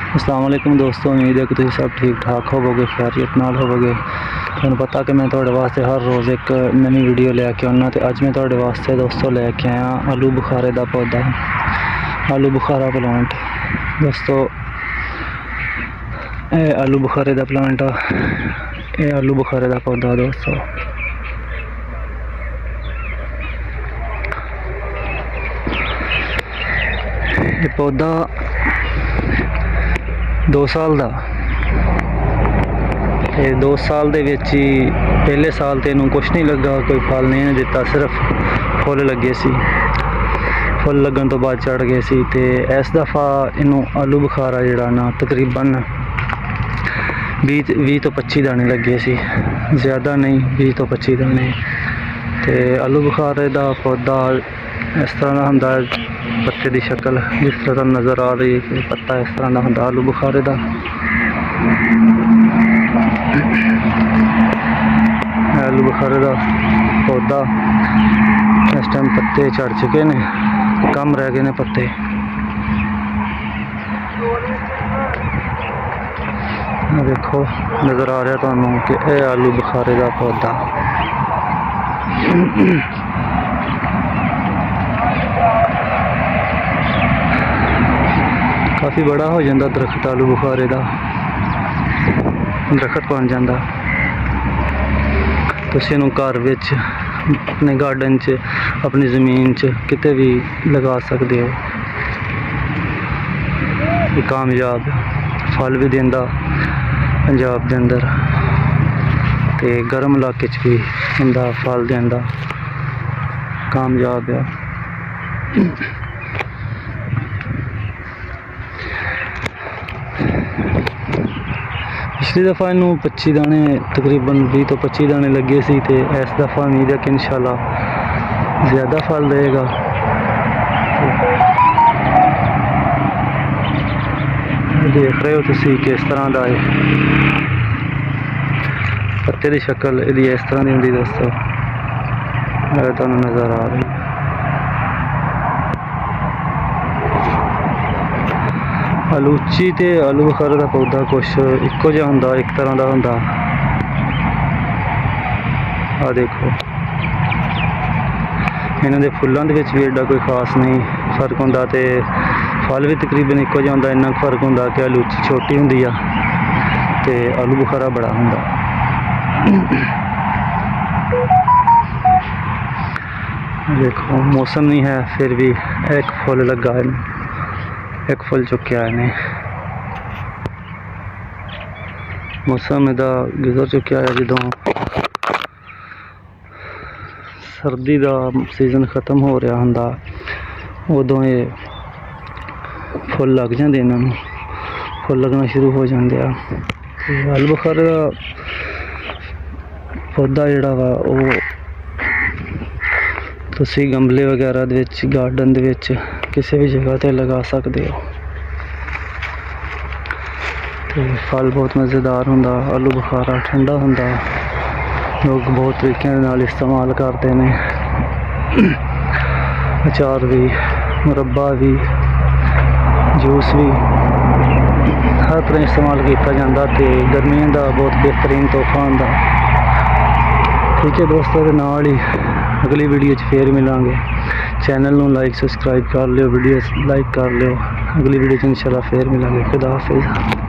अस्सलाम वालेकुम दोस्तों, उम्मीद है कि तुम सब ठीक ठाक होवोगे, खैरियत नाल होवोगे। तुहानू पता कि मैं तुहाडे वास्ते हर रोज़ एक नवी वीडियो लैके आना। तो अज मैं तुहाडे वास्ते दोस्तों लैके आया आलू बुखारे का पौधा, आलू बुखारा प्लांट। दोस्तों ये आलू बुखारे का प्लांट आ, ये आलू बुखारे का पौधा दोस्तों। ये पौधा 2 साल का, 2 साल के पहले साल तो इनू कुछ नहीं लगा, कोई फल नहीं दिता, सिर्फ फुल लगे सी। फुल लगन तो बाद चढ़ गए सी। ते इस दफ़ा इनू आलू बुखारा जिहड़ा ना तकरीबन 20 तो 25 दाने लगे सी, ज़्यादा नहीं, 20 तो 25 दाने। ते आलू बुखारे का पौधा इस तरह का होंदा, पत्ते की शक्ल जिस तरह नज़र आ रही है, पत्ता इस तरह का होंदा आलू बुखारे का। आलू बुखारे का पौधा इस टाइम पत्ते झड़ चुके ने, कम रह गए ने पत्ते। देखो नज़र आ रहा तुहानू कि यह आलू बुखारे का पौधा। काफ़ी बड़ा हो जाता दरख्त आलू बुखारे का, दरख्त बन जाता। तुसीं इहनूं घर विच, अपने गार्डन च, अपनी ज़मीन च किते भी लगा सकते हो। ये कामयाब फल भी देंदा पंजाब के अंदर, ते गर्म इलाके च भी होंदा, फल देंदा, कामयाब है। पिछली दफ़ा इनू 25 दाने, तकरीबन 20 तो 25 दाने लगे सी। ते इस दफ़ा उम्मीद है कि इंशाल्लाह ज़्यादा फल देगा। देख रहे हो तुसी किस तरह का है, पत्ते की शक्ल यदि इस तरह की होंगी दोस्तों, तुहानू नज़र आ रही है। आलूची ते आलू बुखारे का पौधा कुछ इक्को जिहा होंदा, एक तरह का होंदा। आ देखो इन्हां दे फुल्लां दे विच भी एडा कोई खास नहीं फर्क होंदा, ते फल भी तकरीबन इक्को जिहा होंदा। इन्ना फर्क होंदा कि आलूची छोटी होंदी आ ते आलू बुखारा बड़ा होंदा। देखो मौसम नहीं है फिर भी एक फुल लगा है, एक फुल चुक्या है इन्हें। मौसम इहदा गुजर चुक्या है, जो सर्दी का सीजन खत्म हो रहा होंदा उदों ये फुल लग जाते, इन्होंने फुल लगना शुरू हो जाते हैं। आलू बुखारे का पौधा जिहड़ा वा वो तुसी गमले वगैरह दे विच, गार्डन दे विच किसी भी जगह ते लगा सकते हो। तो फल बहुत मज़ेदार होंदा, आलू बुखारा ठंडा होंदा, लोग बहुत तरीके नाल इस्तेमाल करते हैं। अचार भी, मुरब्बा भी, जूस भी, हर तरह इस्तेमाल किया जाता। तो गर्मियों का बहुत बेहतरीन तोहफा होंदा। ठीक है दोस्तों, के नाल ही अगली वीडियो फिर मिलांगे। चैनल नू लाइक सबसक्राइब कर लियो, वीडियो लाइक कर लियो। अगली वीडियो इंशाल्लाह फिर मिलांगे। खुदा हाफिज़।